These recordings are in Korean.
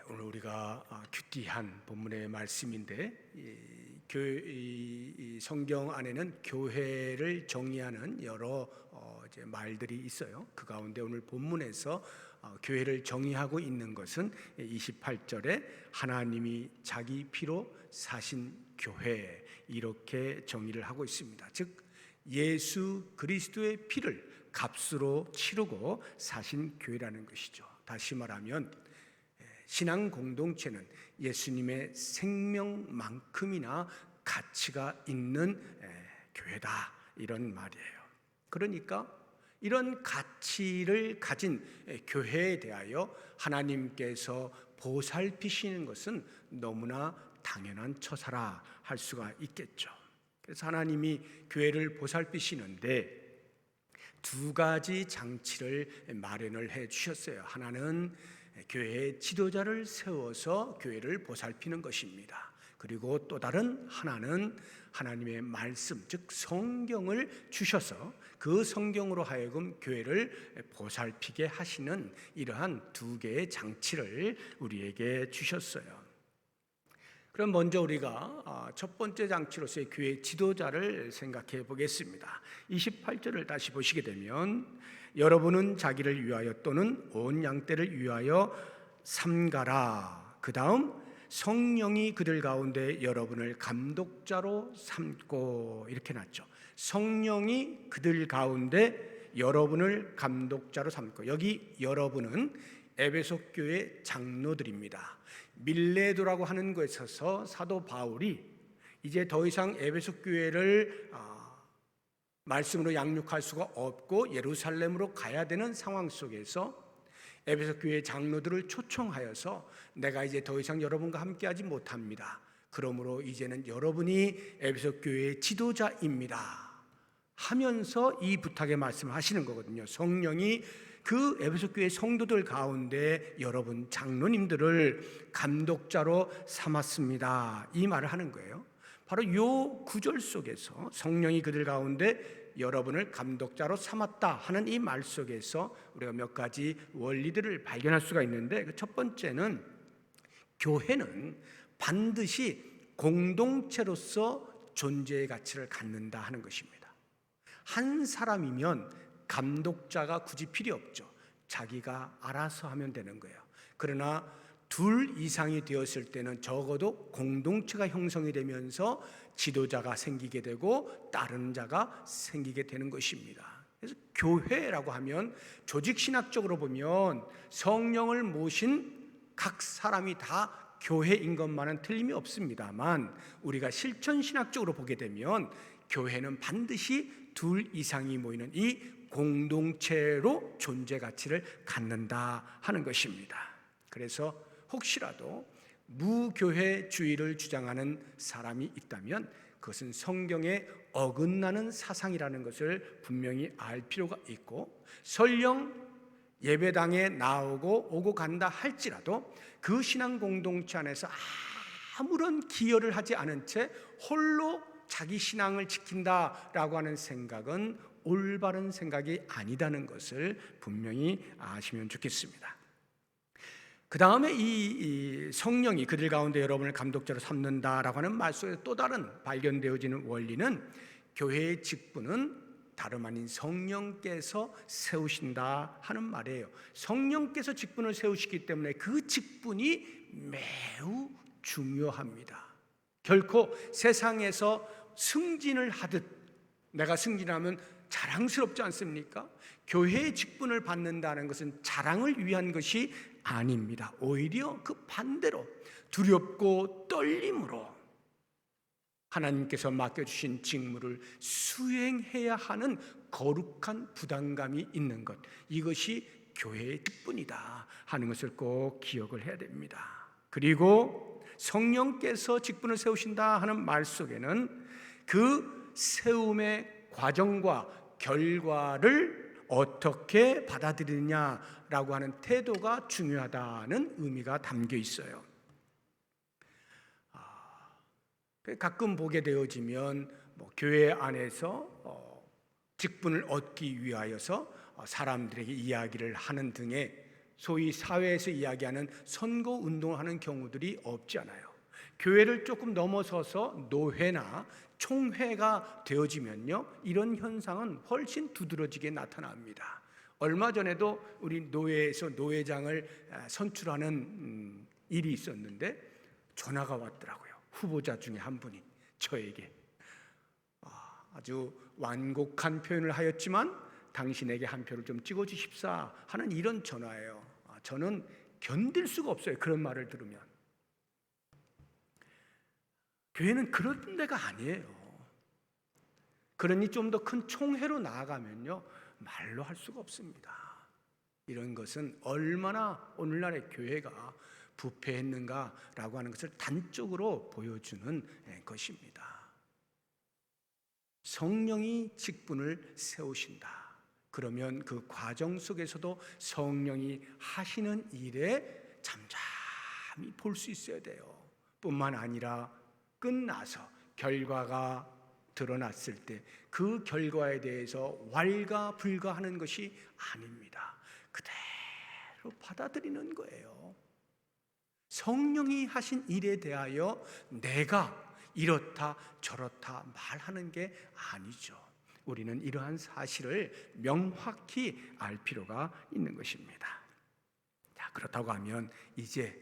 오늘 우리가 큐티한 본문의 말씀인데, 이 성경 안에는 교회를 정의하는 여러 말들이 있어요. 그 가운데 오늘 본문에서 교회를 정의하고 있는 것은 28절에 하나님이 자기 피로 사신 교회, 이렇게 정의를 하고 있습니다. 즉 예수 그리스도의 피를 값으로 치르고 사신 교회라는 것이죠. 다시 말하면 신앙 공동체는 예수님의 생명만큼이나 가치가 있는 교회다, 이런 말이에요. 그러니까 이런 가치를 가진 교회에 대하여 하나님께서 보살피시는 것은 너무나 당연한 처사라 할 수가 있겠죠. 그래서 하나님이 교회를 보살피시는데 두 가지 장치를 마련을 해 주셨어요. 하나는 교회의 지도자를 세워서 교회를 보살피는 것입니다. 그리고 또 다른 하나는 하나님의 말씀, 즉 성경을 주셔서 그 성경으로 하여금 교회를 보살피게 하시는 이러한 두 개의 장치를 우리에게 주셨어요. 그럼 먼저 우리가 첫 번째 장치로서의 교회 지도자를 생각해 보겠습니다. 28절을 다시 보시게 되면 여러분은 자기를 위하여 또는 온 양떼를 위하여 삼가라. 그 다음 성령이 그들 가운데 여러분을 감독자로 삼고, 이렇게 났죠. 성령이 그들 가운데 여러분을 감독자로 삼고, 여기 여러분은 에베소 교회 장로들입니다. 밀레도라고 하는 것에 있어서 사도 바울이 이제 더 이상 에베소 교회를 말씀으로 양육할 수가 없고 예루살렘으로 가야 되는 상황 속에서 에베소 교회 장로들을 초청하여서 내가 이제 더 이상 여러분과 함께하지 못합니다. 그러므로 이제는 여러분이 에베소 교회의 지도자입니다 하면서 이 부탁의 말씀을 하시는 거거든요. 성령이 그 에베소 교회 성도들 가운데 여러분 장로님들을 감독자로 삼았습니다, 이 말을 하는 거예요. 바로 이 구절 속에서 성령이 그들 가운데 여러분을 감독자로 삼았다 하는 이 말 속에서 우리가 몇 가지 원리들을 발견할 수가 있는데, 그 첫 번째는 교회는 반드시 공동체로서 존재의 가치를 갖는다 하는 것입니다. 한 사람이면 감독자가 굳이 필요 없죠. 자기가 알아서 하면 되는 거예요. 그러나 둘 이상이 되었을 때는 적어도 공동체가 형성이 되면서 지도자가 생기게 되고 따르는 자가 생기게 되는 것입니다. 그래서 교회라고 하면 조직신학적으로 보면 성령을 모신 각 사람이 다 교회인 것만은 틀림이 없습니다만, 우리가 실천신학적으로 보게 되면 교회는 반드시 둘 이상이 모이는 이 공동체로 존재 가치를 갖는다 하는 것입니다. 그래서 혹시라도 무교회주의를 주장하는 사람이 있다면 그것은 성경에 어긋나는 사상이라는 것을 분명히 알 필요가 있고, 설령 예배당에 나오고 오고 간다 할지라도 그 신앙 공동체 안에서 아무런 기여를 하지 않은 채 홀로 자기 신앙을 지킨다라고 하는 생각은 올바른 생각이 아니다는 것을 분명히 아시면 좋겠습니다. 그 다음에 이 성령이 그들 가운데 여러분을 감독자로 삼는다라고 하는 말 속에 또 다른 발견되어지는 원리는 교회의 직분은 다름 아닌 성령께서 세우신다 하는 말이에요. 성령께서 직분을 세우시기 때문에 그 직분이 매우 중요합니다. 결코 세상에서 승진을 하듯 내가 승진하면 자랑스럽지 않습니까? 교회의 직분을 받는다는 것은 자랑을 위한 것이 아닙니다. 오히려 그 반대로 두렵고 떨림으로 하나님께서 맡겨주신 직무를 수행해야 하는 거룩한 부담감이 있는 것, 이것이 교회의 직분이다 하는 것을 꼭 기억을 해야 됩니다. 그리고 성령께서 직분을 세우신다 하는 말 속에는 그 세움의 과정과 결과를 어떻게 받아들이느냐라고 하는 태도가 중요하다는 의미가 담겨 있어요. 가끔 보게 되어지면 교회 안에서 직분을 얻기 위하여서 사람들에게 이야기를 하는 등의 소위 사회에서 이야기하는 선거 운동을 하는 경우들이 없지 않아요. 교회를 조금 넘어서서 노회나 총회가 되어지면요, 이런 현상은 훨씬 두드러지게 나타납니다. 얼마 전에도 우리 노회에서 노회장을 선출하는 일이 있었는데 전화가 왔더라고요. 후보자 중에 한 분이 저에게 아주 완곡한 표현을 하였지만 당신에게 한 표를 좀 찍어주십사 하는 이런 전화예요. 저는 견딜 수가 없어요, 그런 말을 들으면. 교회는 그런 데가 아니에요. 그러니 좀 더 큰 총회로 나아가면요, 말로 할 수가 없습니다. 이런 것은 얼마나 오늘날의 교회가 부패했는가라고 하는 것을 단적으로 보여주는 것입니다. 성령이 직분을 세우신다. 그러면 그 과정 속에서도 성령이 하시는 일에 잠잠히 볼 수 있어야 돼요. 뿐만 아니라 끝나서 결과가 드러났을 때 그 결과에 대해서 왈가불가하는 것이 아닙니다. 그대로 받아들이는 거예요. 성령이 하신 일에 대하여 내가 이렇다 저렇다 말하는 게 아니죠. 우리는 이러한 사실을 명확히 알 필요가 있는 것입니다. 자, 그렇다고 하면 이제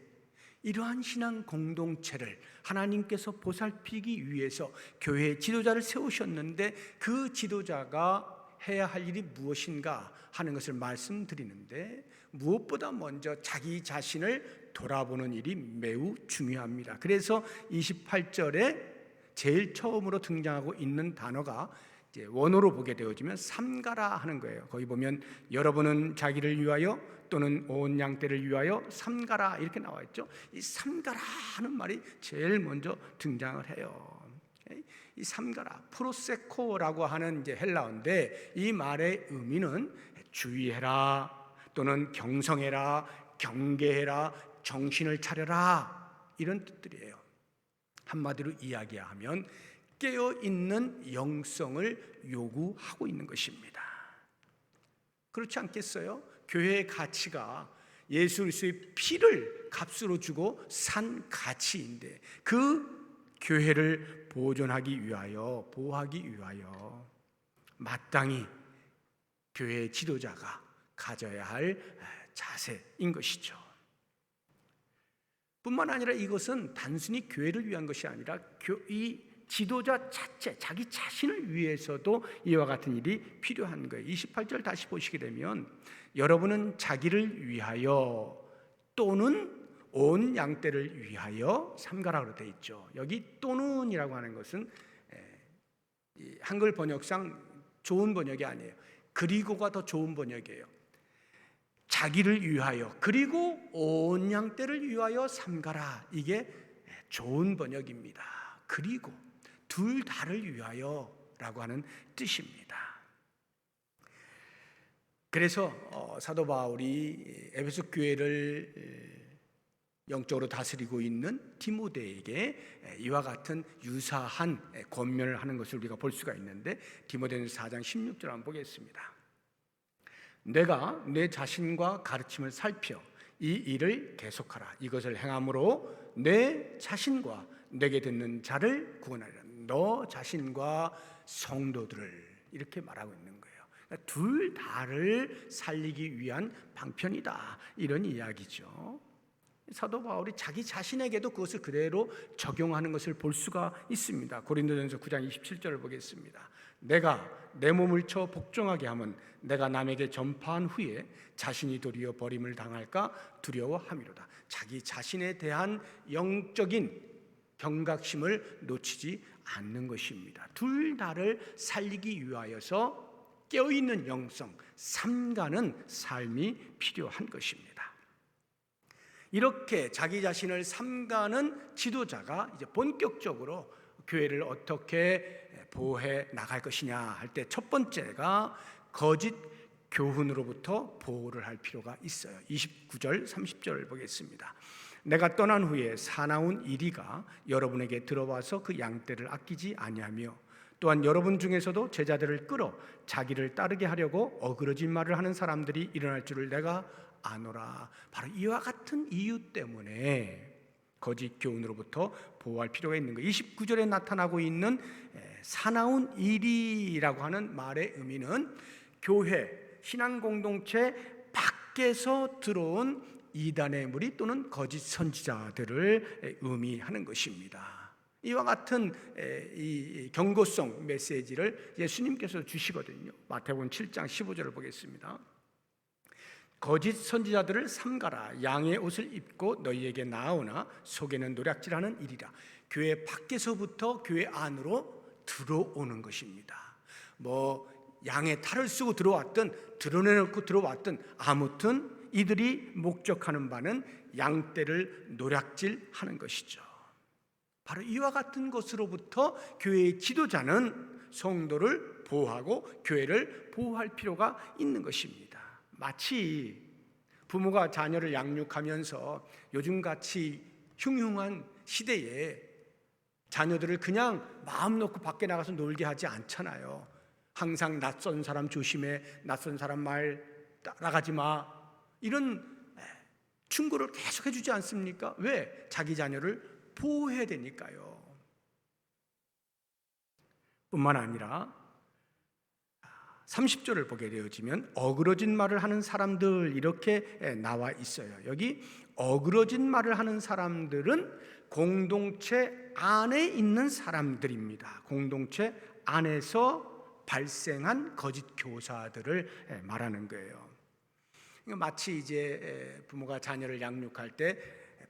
이러한 신앙 공동체를 하나님께서 보살피기 위해서 교회의 지도자를 세우셨는데 그 지도자가 해야 할 일이 무엇인가 하는 것을 말씀드리는데, 무엇보다 먼저 자기 자신을 돌아보는 일이 매우 중요합니다. 그래서 28절에 제일 처음으로 등장하고 있는 단어가 이제 원어로 보게 되어지면 삼가라 하는 거예요. 거기 보면 여러분은 자기를 위하여 또는 온 양떼를 위하여 삼가라 이렇게 나와 있죠. 이 삼가라 하는 말이 제일 먼저 등장을 해요. 이 삼가라, 프로세코라고 하는 이제 헬라어인데 이 말의 의미는 주의해라 또는 경성해라, 경계해라, 정신을 차려라 이런 뜻들이에요. 한마디로 이야기하면 깨어있는 영성을 요구하고 있는 것입니다. 그렇지 않겠어요? 교회의 가치가 예수 그리스도의 피를 값으로 주고 산 가치인데 그 교회를 보존하기 위하여, 보호하기 위하여 마땅히 교회의 지도자가 가져야 할 자세인 것이죠. 뿐만 아니라 이것은 단순히 교회를 위한 것이 아니라 이 지도자 자체, 자기 자신을 위해서도 이와 같은 일이 필요한 거예요. 28절 다시 보시게 되면 여러분은 자기를 위하여 또는 온 양떼를 위하여 삼가라고 되어 있죠. 여기 또는이라고 하는 것은 한글 번역상 좋은 번역이 아니에요. 그리고가 더 좋은 번역이에요. 자기를 위하여 그리고 온 양떼를 위하여 삼가라, 이게 좋은 번역입니다. 그리고 둘 다를 위하여 라고 하는 뜻입니다. 그래서 사도 바울이 에베소 교회를 영적으로 다스리고 있는 디모데에게 이와 같은 유사한 권면을 하는 것을 우리가 볼 수가 있는데, 디모데전서 4장 16절 한번 보겠습니다. 내가 내 자신과 가르침을 살펴 이 일을 계속하라. 이것을 행함으로 내 자신과 내게 듣는 자를 구원하리라. 너 자신과 성도들을 이렇게 말하고 있는 거예요. 그러니까 둘 다를 살리기 위한 방편이다, 이런 이야기죠. 사도 바울이 자기 자신에게도 그것을 그대로 적용하는 것을 볼 수가 있습니다. 고린도전서 9장 27절을 보겠습니다. 내가 내 몸을 쳐 복종하게 하면 내가 남에게 전파한 후에 자신이 도리어 버림을 당할까 두려워함이로다. 자기 자신에 대한 영적인 경각심을 놓치지 않는 것입니다. 둘 다를 살리기 위하여서 깨어있는 영성, 삼가는 삶이 필요한 것입니다. 이렇게 자기 자신을 삼가는 지도자가 이제 본격적으로 교회를 어떻게 보호해 나갈 것이냐 할 때 첫 번째가 거짓 교훈으로부터 보호를 할 필요가 있어요. 29절 30절을 보겠습니다. 내가 떠난 후에 사나운 이리가 여러분에게 들어와서 그 양떼를 아끼지 아니하며 또한 여러분 중에서도 제자들을 끌어 자기를 따르게 하려고 어그러진 말을 하는 사람들이 일어날 줄을 내가 아노라. 바로 이와 같은 이유 때문에 거짓 교훈으로부터 보호할 필요가 있는 거예요. 29절에 나타나고 있는 사나운 일이라고 하는 말의 의미는 교회, 신앙 공동체 밖에서 들어온 이단의 무리 또는 거짓 선지자들을 의미하는 것입니다. 이와 같은 이 경고성 메시지를 예수님께서 주시거든요. 마태복음 7장 15절을 보겠습니다. 거짓 선지자들을 삼가라. 양의 옷을 입고 너희에게 나오나 속에는 노략질하는 일이라. 교회 밖에서부터 교회 안으로 들어오는 것입니다. 뭐 양의 탈을 쓰고 들어왔든 드러내놓고 들어왔든 아무튼 이들이 목적하는 바는 양떼를 노략질하는 것이죠. 바로 이와 같은 것으로부터 교회의 지도자는 성도를 보호하고 교회를 보호할 필요가 있는 것입니다. 마치 부모가 자녀를 양육하면서 요즘같이 흉흉한 시대에 자녀들을 그냥 마음 놓고 밖에 나가서 놀게 하지 않잖아요. 항상 낯선 사람 조심해, 낯선 사람 말 따라가지 마, 이런 충고를 계속 해주지 않습니까? 왜? 자기 자녀를 보호해야 되니까요. 뿐만 아니라 30절을 보게 되어지면 어그러진 말을 하는 사람들 이렇게 나와 있어요. 여기 어그러진 말을 하는 사람들은 공동체 안에 있는 사람들입니다. 공동체 안에서 발생한 거짓 교사들을 말하는 거예요. 마치 이제 부모가 자녀를 양육할 때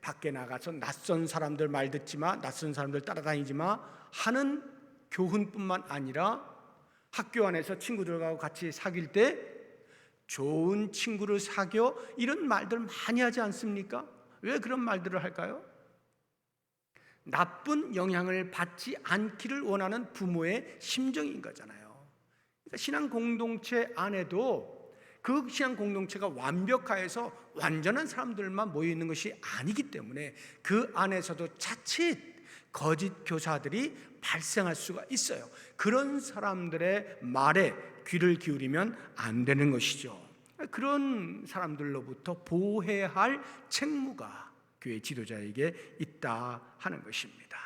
밖에 나가서 낯선 사람들 말 듣지 마, 낯선 사람들 따라다니지 마 하는 교훈뿐만 아니라 학교 안에서 친구들하고 같이 사귈 때 좋은 친구를 사귀어, 이런 말들 많이 하지 않습니까? 왜 그런 말들을 할까요? 나쁜 영향을 받지 않기를 원하는 부모의 심정인 거잖아요. 그러니까 신앙 공동체 안에도 그 신앙 공동체가 완벽하여서 완전한 사람들만 모여 있는 것이 아니기 때문에 그 안에서도 자칫 거짓 교사들이 발생할 수가 있어요. 그런 사람들의 말에 귀를 기울이면 안 되는 것이죠. 그런 사람들로부터 보호해야 할 책무가 교회 지도자에게 있다 하는 것입니다.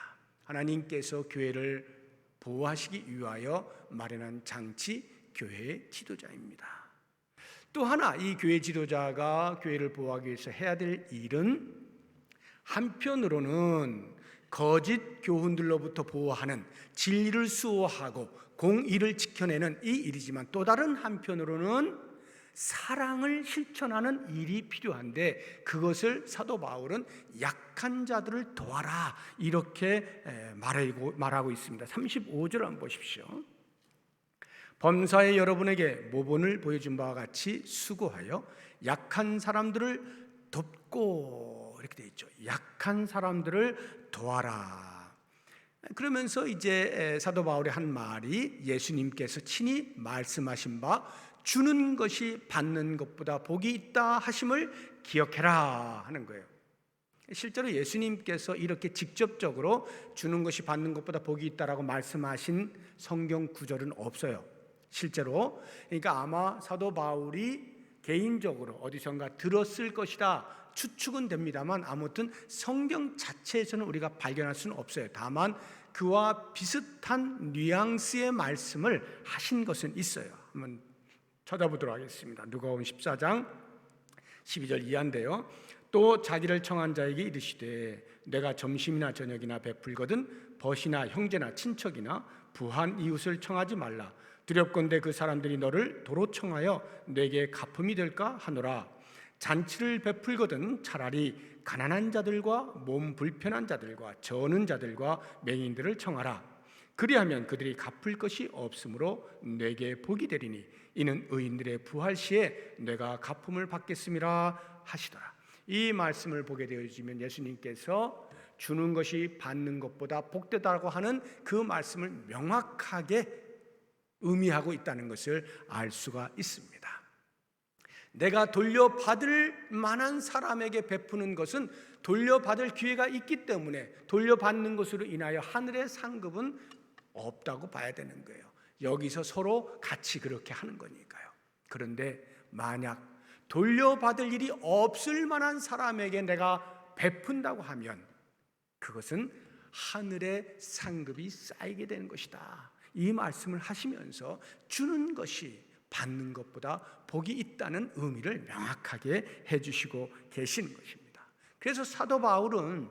하나님께서 교회를 보호하시기 위하여 마련한 장치, 교회의 지도자입니다. 또 하나, 이 교회 지도자가 교회를 보호하기 위해서 해야 될 일은 한편으로는 거짓 교훈들로부터 보호하는, 진리를 수호하고 공의를 지켜내는 이 일이지만, 또 다른 한편으로는 사랑을 실천하는 일이 필요한데, 그것을 사도 바울은 약한 자들을 도와라 이렇게 말하고 있습니다. 35절 한번 보십시오. 범사에 여러분에게 모본을 보여준 바와 같이 수고하여 약한 사람들을 돕고, 이렇게 되어 있죠. 약한 사람들을 도와라. 그러면서 이제 사도 바울의 한 말이 예수님께서 친히 말씀하신 바 주는 것이 받는 것보다 복이 있다 하심을 기억해라 하는 거예요. 실제로 예수님께서 이렇게 직접적으로 주는 것이 받는 것보다 복이 있다라고 말씀하신 성경 구절은 없어요. 실제로. 그러니까 아마 사도 바울이 개인적으로 어디선가 들었을 것이다 추측은 됩니다만, 아무튼 성경 자체에서는 우리가 발견할 수는 없어요. 다만 그와 비슷한 뉘앙스의 말씀을 하신 것은 있어요. 한번 찾아보도록 하겠습니다. 누가복음 14장 12절 이하인데요. 또 자기를 청한 자에게 이르시되 내가 점심이나 저녁이나 베풀거든 벗이나 형제나 친척이나 부한 이웃을 청하지 말라. 두렵건대 그 사람들이 너를 도로 청하여 내게 갚음이 될까 하노라. 잔치를 베풀거든 차라리 가난한 자들과 몸 불편한 자들과 저는 자들과 맹인들을 청하라. 그리하면 그들이 갚을 것이 없으므로 내게 복이 되리니 이는 의인들의 부활 시에 내가 갚음을 받겠음이라 하시더라. 이 말씀을 보게 되어지면 예수님께서 주는 것이 받는 것보다 복되다고 하는 그 말씀을 명확하게 의미하고 있다는 것을 알 수가 있습니다. 내가 돌려받을 만한 사람에게 베푸는 것은 돌려받을 기회가 있기 때문에 돌려받는 것으로 인하여 하늘의 상급은 없다고 봐야 되는 거예요. 여기서 서로 같이 그렇게 하는 거니까요. 그런데 만약 돌려받을 일이 없을 만한 사람에게 내가 베푼다고 하면 그것은 하늘의 상급이 쌓이게 되는 것이다. 이 말씀을 하시면서 주는 것이 받는 것보다 복이 있다는 의미를 명확하게 해주시고 계시는 것입니다. 그래서 사도 바울은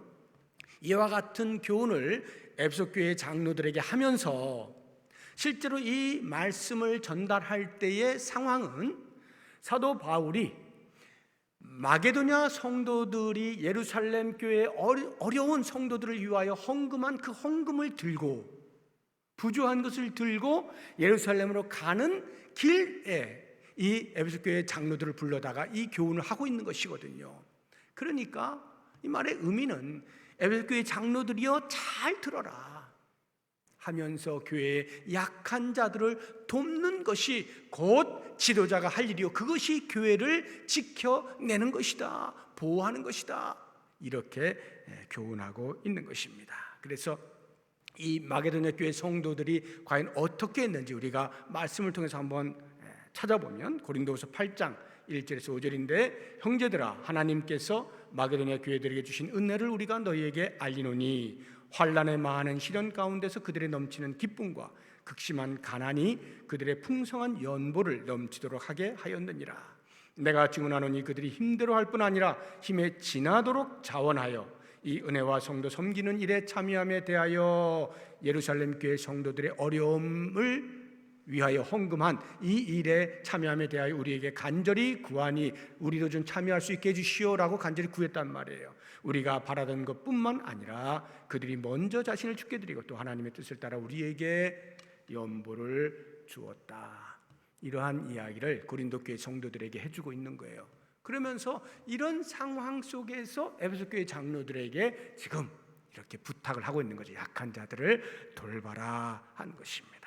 이와 같은 교훈을 에베소 교회 장로들에게 하면서 실제로 이 말씀을 전달할 때의 상황은 사도 바울이 마게도냐 성도들이 예루살렘 교회의 어려운 성도들을 위하여 헌금한 그 헌금을 들고 부조한 것을 들고 예루살렘으로 가는 길에 이 에베소 교회 장로들을 불러다가 이 교훈을 하고 있는 것이거든요. 그러니까 이 말의 의미는 에베소 교회 장로들이여 잘 들어라 하면서 교회의 약한 자들을 돕는 것이 곧 지도자가 할 일이요 그것이 교회를 지켜내는 것이다, 보호하는 것이다, 이렇게 교훈하고 있는 것입니다. 그래서 이 마게도냐 교회 성도들이 과연 어떻게 했는지 우리가 말씀을 통해서 한번 찾아보면 고린도후서 8장 1절에서 5절인데, 형제들아 하나님께서 마게도냐 교회들에게 주신 은혜를 우리가 너희에게 알리노니 환난의 많은 시련 가운데서 그들의 넘치는 기쁨과 극심한 가난이 그들의 풍성한 연보를 넘치도록 하게 하였느니라. 내가 증언하노니 그들이 힘대로 할 뿐 아니라 힘에 지나도록 자원하여 이 은혜와 성도 섬기는 일에 참여함에 대하여 예루살렘 교회 성도들의 어려움을 위하여 헌금한 이 일에 참여함에 대하여 우리에게 간절히 구하니 우리도 좀 참여할 수 있게 해주시오라고 간절히 구했단 말이에요. 우리가 바라던 것뿐만 아니라 그들이 먼저 자신을 주께 드리고 또 하나님의 뜻을 따라 우리에게 연보를 주었다. 이러한 이야기를 고린도 교회 성도들에게 해주고 있는 거예요. 그러면서 이런 상황 속에서 에베소 교회 장로들에게 지금 이렇게 부탁을 하고 있는 거죠. 약한 자들을 돌봐라 하는 것입니다.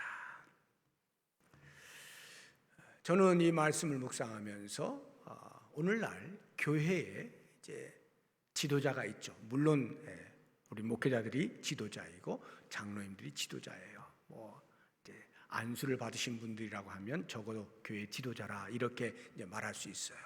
저는 이 말씀을 묵상하면서 오늘날 교회에 이제 지도자가 있죠. 물론 우리 목회자들이 지도자이고 장로님들이 지도자예요. 이제 안수를 받으신 분들이라고 하면 적어도 교회 지도자라 이렇게 이제 말할 수 있어요.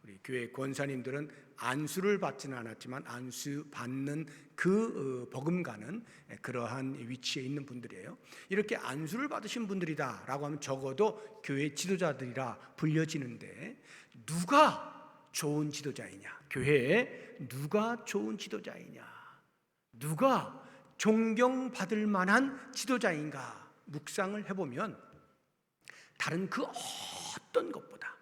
우리 교회 권사님들은 안수를 받지는 않았지만 안수 받는 그 버금가는 그러한 위치에 있는 분들이에요. 이렇게 안수를 받으신 분들이다라고 하면 적어도 교회 지도자들이라 불려지는데 누가 좋은 지도자이냐? 교회에 누가 좋은 지도자이냐? 누가 존경받을 만한 지도자인가? 묵상을 해보면 다른 그 어떤 것보다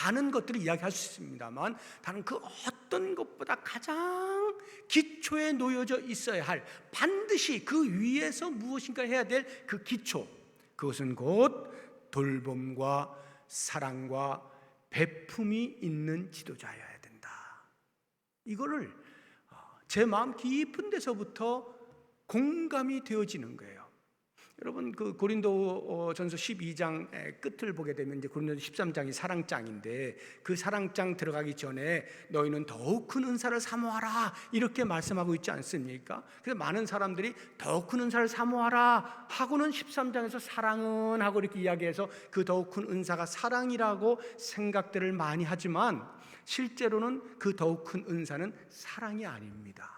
많은 것들을 이야기할 수 있습니다만 다른 그 어떤 것보다 가장 기초에 놓여져 있어야 할, 반드시 그 위에서 무엇인가 해야 될 그 기초, 그것은 곧 돌봄과 사랑과 베품이 있는 지도자여야 된다. 이거를 제 마음 깊은 데서부터 공감이 되어지는 거예요. 여러분 그 고린도전서 12장 끝을 보게 되면 이제 고린도전서 13장이 사랑장인데 그 사랑장 들어가기 전에 너희는 더욱 큰 은사를 사모하라 이렇게 말씀하고 있지 않습니까? 그래서 많은 사람들이 더욱 큰 은사를 사모하라 하고는 13장에서 사랑은 하고 이렇게 이야기해서 그 더욱 큰 은사가 사랑이라고 생각들을 많이 하지만 실제로는 그 더욱 큰 은사는 사랑이 아닙니다.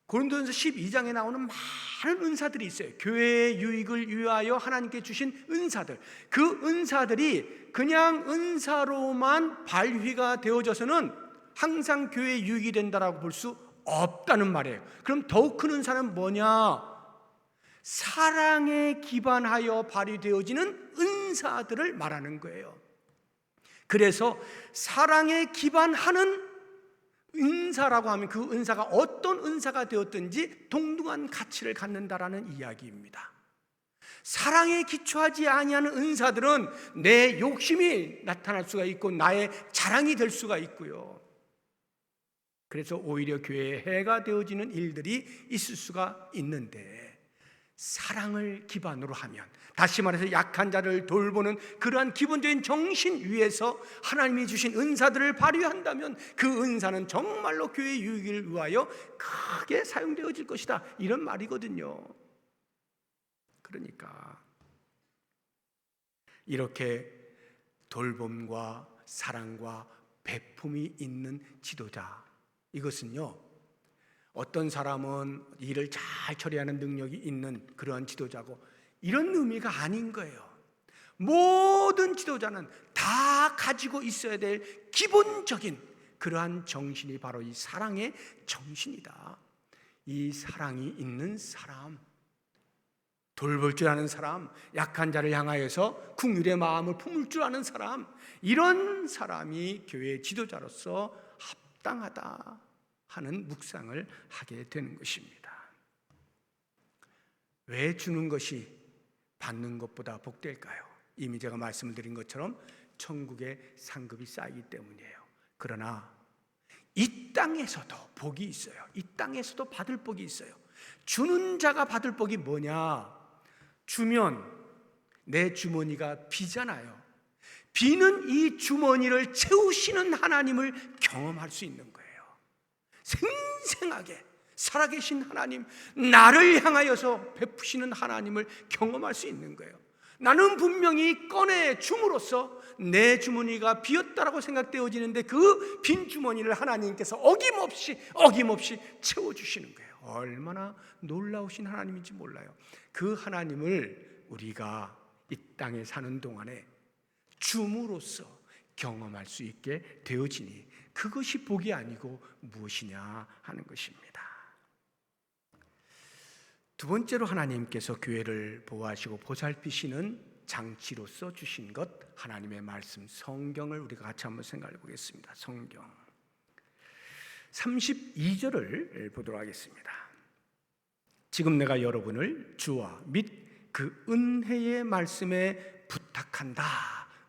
고린도전서 12장에 나오는 많은 은사들이 있어요. 교회의 유익을 위하여 하나님께 주신 은사들, 그 은사들이 그냥 은사로만 발휘가 되어져서는 항상 교회의 유익이 된다라고 볼 수 없다는 말이에요. 그럼 더욱 큰 은사는 뭐냐? 사랑에 기반하여 발휘되어지는 은사들을 말하는 거예요. 그래서 사랑에 기반하는 은사라고 하면 그 은사가 어떤 은사가 되었든지 동등한 가치를 갖는다라는 이야기입니다. 사랑에 기초하지 아니하는 은사들은 내 욕심이 나타날 수가 있고 나의 자랑이 될 수가 있고요. 그래서 오히려 교회에 해가 되어지는 일들이 있을 수가 있는데, 사랑을 기반으로 하면, 다시 말해서 약한 자를 돌보는 그러한 기본적인 정신 위에서 하나님이 주신 은사들을 발휘한다면 그 은사는 정말로 교회의 유익을 위하여 크게 사용되어질 것이다, 이런 말이거든요. 그러니까 이렇게 돌봄과 사랑과 배품이 있는 지도자. 이것은요, 어떤 사람은 일을 잘 처리하는 능력이 있는 그러한 지도자고, 이런 의미가 아닌 거예요. 모든 지도자는 다 가지고 있어야 될 기본적인 그러한 정신이 바로 이 사랑의 정신이다. 이 사랑이 있는 사람, 돌볼 줄 아는 사람, 약한 자를 향하여서 긍휼의 마음을 품을 줄 아는 사람, 이런 사람이 교회의 지도자로서 합당하다 하는 묵상을 하게 되는 것입니다. 왜 주는 것이 받는 것보다 복될까요? 이미 제가 말씀을 드린 것처럼 천국의 상급이 쌓이기 때문이에요. 그러나 이 땅에서도 복이 있어요. 이 땅에서도 받을 복이 있어요. 주는 자가 받을 복이 뭐냐? 주면 내 주머니가 비잖아요. 비는 이 주머니를 채우시는 하나님을 경험할 수 있는 거예요. 생생하게 살아계신 하나님, 나를 향하여서 베푸시는 하나님을 경험할 수 있는 거예요. 나는 분명히 꺼내 줌으로써 내 주머니가 비었다라고 생각되어지는데 그 빈 주머니를 하나님께서 어김없이 채워주시는 거예요. 얼마나 놀라우신 하나님인지 몰라요. 그 하나님을 우리가 이 땅에 사는 동안에 줌으로써 경험할 수 있게 되어지니 그것이 복이 아니고 무엇이냐 하는 것입니다. 두 번째로 하나님께서 교회를 보호하시고 보살피시는 장치로서 주신 것, 하나님의 말씀 성경을 우리가 같이 한번 생각해 보겠습니다. 성경 32절을 보도록 하겠습니다. 지금 내가 여러분을 주와 및 그 은혜의 말씀에 부탁한다.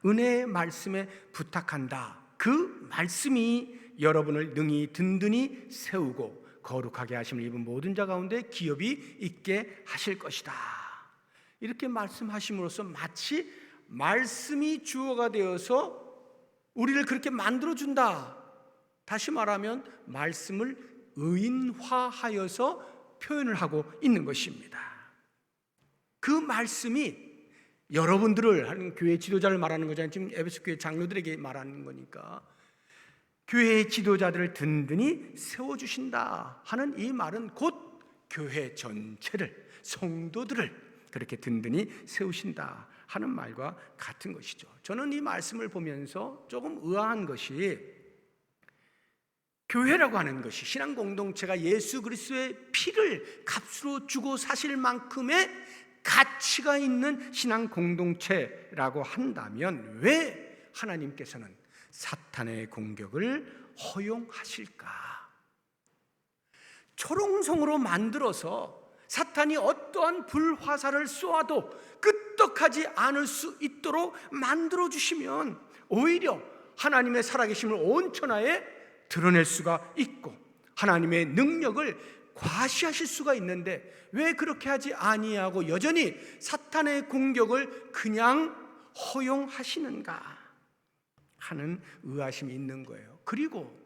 은혜의 말씀에 부탁한다. 그 말씀이 여러분을 능히 든든히 세우고 거룩하게 하심을 입은 모든 자 가운데 기업이 있게 하실 것이다. 이렇게 말씀하심으로써 마치 말씀이 주어가 되어서 우리를 그렇게 만들어준다. 다시 말하면 말씀을 의인화하여서 표현을 하고 있는 것입니다. 그 말씀이 여러분들을 하는 교회 지도자를 말하는 거잖아요. 지금 에베소 교회 장로들에게 말하는 거니까 교회의 지도자들을 든든히 세워주신다 하는 이 말은 곧 교회 전체를, 성도들을 그렇게 든든히 세우신다 하는 말과 같은 것이죠. 저는 이 말씀을 보면서 조금 의아한 것이, 교회라고 하는 것이, 신앙 공동체가 예수 그리스도의 피를 값으로 주고 사실 만큼의 가치가 있는 신앙 공동체라고 한다면 왜 하나님께서는 사탄의 공격을 허용하실까? 초롱성으로 만들어서 사탄이 어떠한 불화살을 쏘아도 끄떡하지 않을 수 있도록 만들어주시면 오히려 하나님의 살아계심을 온 천하에 드러낼 수가 있고 하나님의 능력을 과시하실 수가 있는데 왜 그렇게 하지 아니하고 여전히 사탄의 공격을 그냥 허용하시는가 하는 의아심이 있는 거예요. 그리고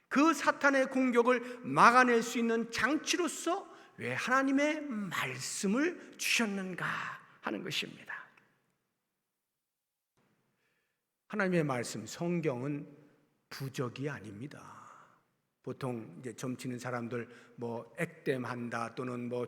그 사탄의 공격을 막아낼 수 있는 장치로서 왜 하나님의 말씀을 주셨는가 하는 것입니다. 하나님의 말씀, 성경은 부적이 아닙니다. 보통 이제 점치는 사람들 뭐 액땜한다 또는 뭐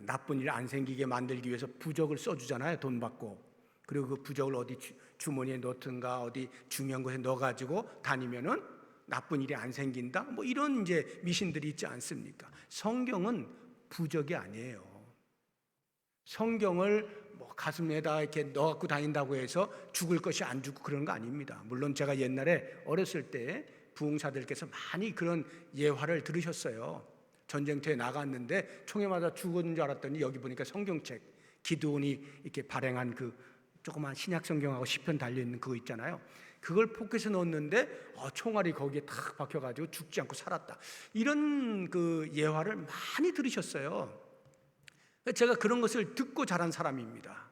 나쁜 일 안 생기게 만들기 위해서 부적을 써주잖아요. 돈 받고. 그리고 그 부적을 어디 주머니에 넣든가 어디 중요한 곳에 넣어가지고 다니면은 나쁜 일이 안 생긴다. 뭐 이런 이제 미신들이 있지 않습니까? 성경은 부적이 아니에요. 성경을 뭐 가슴에다 이렇게 넣어갖고 다닌다고 해서 죽을 것이 안 죽고 그런 거 아닙니다. 물론 제가 옛날에 어렸을 때 부흥사들께서 많이 그런 예화를 들으셨어요. 전쟁터에 나갔는데 총에 맞아 죽은 줄 알았더니 여기 보니까 성경책, 기드온이 이렇게 발행한 그 조그만 신약 성경하고 시편 달려있는 그거 있잖아요. 그걸 포켓에 넣었는데 총알이 거기에 탁 박혀가지고 죽지 않고 살았다. 이런 그 예화를 많이 들으셨어요. 제가 그런 것을 듣고 자란 사람입니다.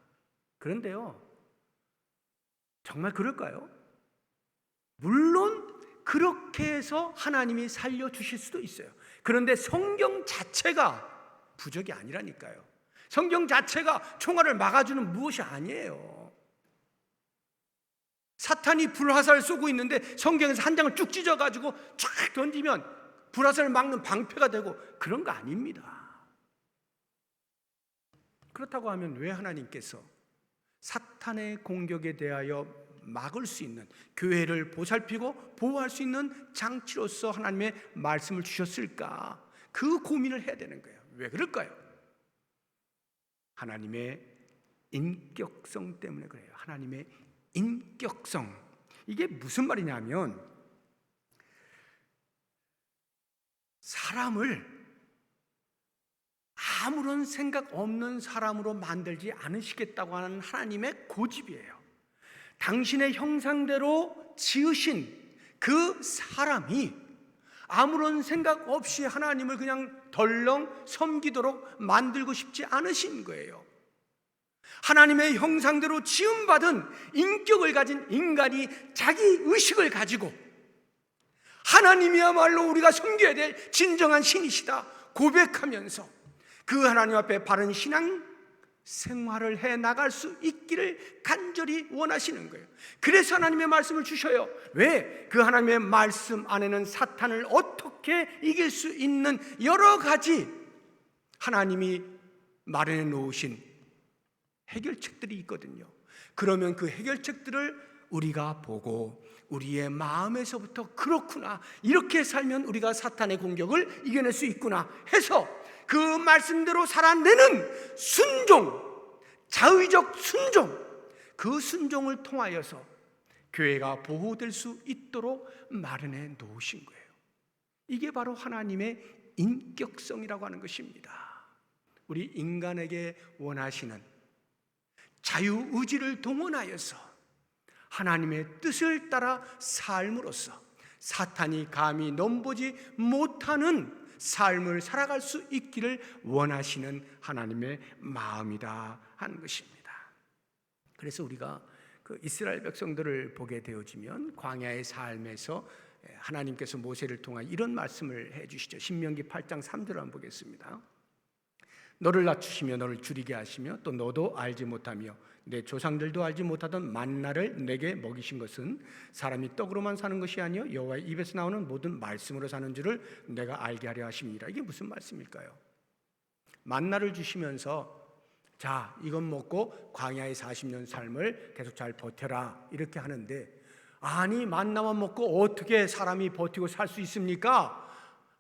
그런데요, 정말 그럴까요? 물론 그렇게 해서 하나님이 살려주실 수도 있어요. 그런데 성경 자체가 부적이 아니라니까요. 성경 자체가 총알을 막아주는 무엇이 아니에요. 사탄이 불화살 쏘고 있는데 성경에서 한 장을 쭉 찢어가지고 쫙 던지면 불화살을 막는 방패가 되고 그런 거 아닙니다. 그렇다고 하면 왜 하나님께서 사탄의 공격에 대하여 막을 수 있는, 교회를 보살피고 보호할 수 있는 장치로서 하나님의 말씀을 주셨을까? 그 고민을 해야 되는 거예요. 왜 그럴까요? 하나님의 인격성 때문에 그래요. 하나님의 인격성. 이게 무슨 말이냐면 사람을 아무런 생각 없는 사람으로 만들지 않으시겠다고 하는 하나님의 고집이에요. 당신의 형상대로 지으신 그 사람이 아무런 생각 없이 하나님을 그냥 덜렁 섬기도록 만들고 싶지 않으신 거예요. 하나님의 형상대로 지음받은 인격을 가진 인간이 자기 의식을 가지고 하나님이야말로 우리가 섬겨야 될 진정한 신이시다 고백하면서 그 하나님 앞에 바른 신앙 생활을 해 나갈 수 있기를 간절히 원하시는 거예요. 그래서 하나님의 말씀을 주셔요. 왜? 그 하나님의 말씀 안에는 사탄을 어떻게 이길 수 있는 여러 가지 하나님이 마련해 놓으신 해결책들이 있거든요. 그러면 그 해결책들을 우리가 보고 우리의 마음에서부터 그렇구나, 이렇게 살면 우리가 사탄의 공격을 이겨낼 수 있구나 해서 그 말씀대로 살아내는 순종, 자의적 순종, 그 순종을 통하여서 교회가 보호될 수 있도록 마련해 놓으신 거예요. 이게 바로 하나님의 인격성이라고 하는 것입니다. 우리 인간에게 원하시는 자유의지를 동원하여서 하나님의 뜻을 따라 삶으로써 사탄이 감히 넘보지 못하는 삶을 살아갈 수 있기를 원하시는 하나님의 마음이다 하는 것입니다. 그래서 우리가 그 이스라엘 백성들을 보게 되어지면 광야의 삶에서 하나님께서 모세를 통해 이런 말씀을 해주시죠. 신명기 8장 3절을 한번 보겠습니다. 너를 낮추시며 너를 줄이게 하시며 또 너도 알지 못하며 내 조상들도 알지 못하던 만나를 내게 먹이신 것은 사람이 떡으로만 사는 것이 아니요 여호와의 입에서 나오는 모든 말씀으로 사는 줄을 내가 알게 하려 하심이니라. 이게 무슨 말씀일까요? 만나를 주시면서 자, 이건 먹고 광야의 40년 삶을 계속 잘 버텨라 이렇게 하는데, 아니 만나만 먹고 어떻게 사람이 버티고 살 수 있습니까?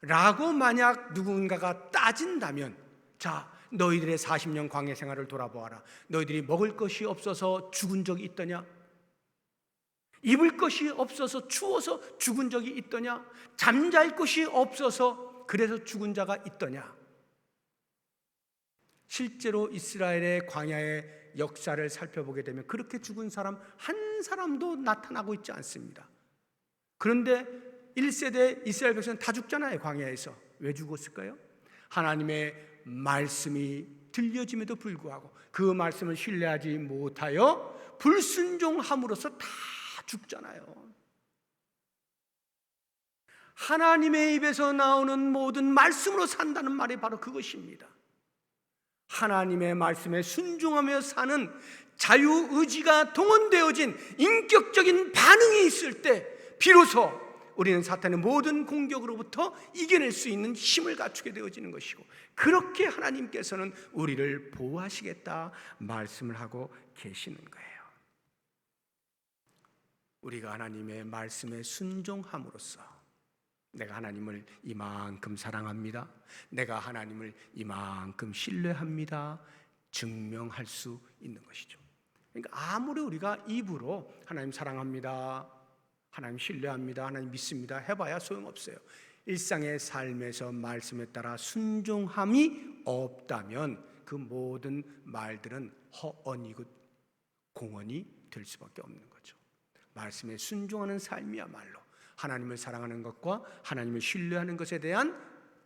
라고 만약 누군가가 따진다면, 자, 너희들의 40년 광야 생활을 돌아보아라. 너희들이 먹을 것이 없어서 죽은 적이 있더냐? 입을 것이 없어서 추워서 죽은 적이 있더냐? 잠잘 것이 없어서 그래서 죽은 자가 있더냐? 실제로 이스라엘의 광야의 역사를 살펴보게 되면 그렇게 죽은 사람 한 사람도 나타나고 있지 않습니다. 그런데 1세대 이스라엘 백성은 다 죽잖아요. 광야에서. 왜 죽었을까요? 하나님의 말씀이 들려짐에도 불구하고 그 말씀을 신뢰하지 못하여 불순종함으로써 다 죽잖아요. 하나님의 입에서 나오는 모든 말씀으로 산다는 말이 바로 그것입니다. 하나님의 말씀에 순종하며 사는 자유의지가 동원되어진 인격적인 반응이 있을 때 비로소 우리는 사탄의 모든 공격으로부터 이겨낼 수 있는 힘을 갖추게 되어지는 것이고, 그렇게 하나님께서는 우리를 보호하시겠다 말씀을 하고 계시는 거예요. 우리가 하나님의 말씀에 순종함으로써 내가 하나님을 이만큼 사랑합니다, 내가 하나님을 이만큼 신뢰합니다 증명할 수 있는 것이죠. 그러니까 아무리 우리가 입으로 하나님 사랑합니다, 하나님 신뢰합니다, 하나님 믿습니다 해봐야 소용없어요. 일상의 삶에서 말씀에 따라 순종함이 없다면 그 모든 말들은 허언이고 공언이 될 수밖에 없는 거죠. 말씀에 순종하는 삶이야말로 하나님을 사랑하는 것과 하나님을 신뢰하는 것에 대한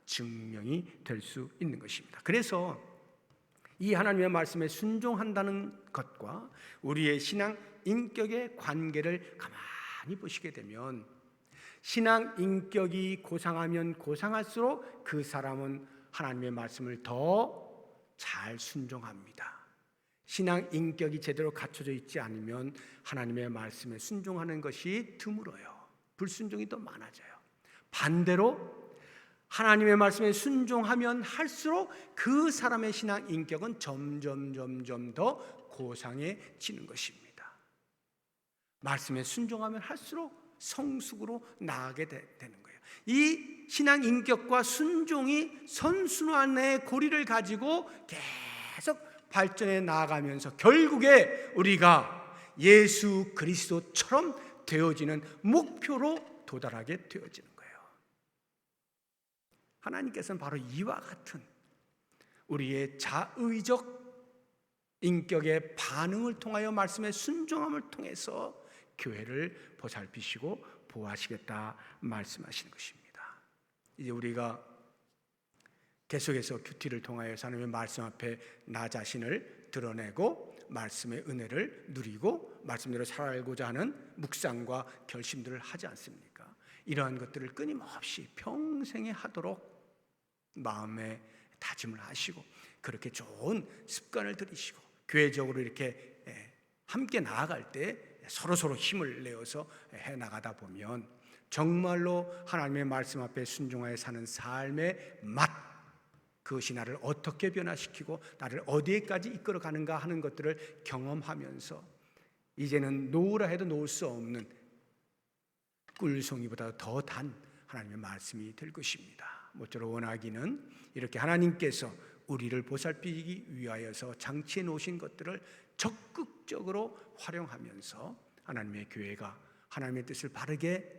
증명이 될 수 있는 것입니다. 그래서 이 하나님의 말씀에 순종한다는 것과 우리의 신앙 인격의 관계를 가만히 보시게 되면, 신앙 인격이 고상하면 고상할수록 그 사람은 하나님의 말씀을 더 잘 순종합니다. 신앙 인격이 제대로 갖춰져 있지 않으면 하나님의 말씀에 순종하는 것이 드물어요. 불순종이 더 많아져요. 반대로 하나님의 말씀에 순종하면 할수록 그 사람의 신앙 인격은 점점 더 고상해지는 것입니다. 말씀에 순종하면 할수록 성숙으로 나아가게 되는 거예요. 이 신앙 인격과 순종이 선순환의 고리를 가지고 계속 발전해 나아가면서 결국에 우리가 예수 그리스도처럼 되어지는 목표로 도달하게 되어지는 거예요. 하나님께서는 바로 이와 같은 우리의 자의적 인격의 반응을 통하여 말씀의 순종함을 통해서 교회를 보살피시고 보호하시겠다 말씀하시는 것입니다. 이제 우리가 계속해서 큐티를 통하여 하나님의 말씀 앞에 나 자신을 드러내고 말씀의 은혜를 누리고 말씀대로 살아가고자 하는 묵상과 결심들을 하지 않습니까? 이러한 것들을 끊임없이 평생에 하도록 마음에 다짐을 하시고 그렇게 좋은 습관을 들이시고 교회적으로 이렇게 함께 나아갈 때 서로 힘을 내어서 해나가다 보면 정말로 하나님의 말씀 앞에 순종하여 사는 삶의 맛, 그것이 나를 어떻게 변화시키고 나를 어디에까지 이끌어가는가 하는 것들을 경험하면서 이제는 놓으라 해도 놓을 수 없는 꿀송이보다 더 단 하나님의 말씀이 될 것입니다. 모쪼록 원하기는 이렇게 하나님께서 우리를 보살피기 위하여서 장치해 놓으신 것들을 적극적으로 활용하면서 하나님의 교회가 하나님의 뜻을 바르게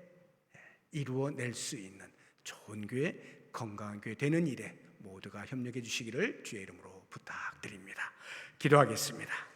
이루어낼 수 있는 좋은 교회, 건강한 교회 되는 일에 모두가 협력해 주시기를 주의 이름으로 부탁드립니다. 기도하겠습니다.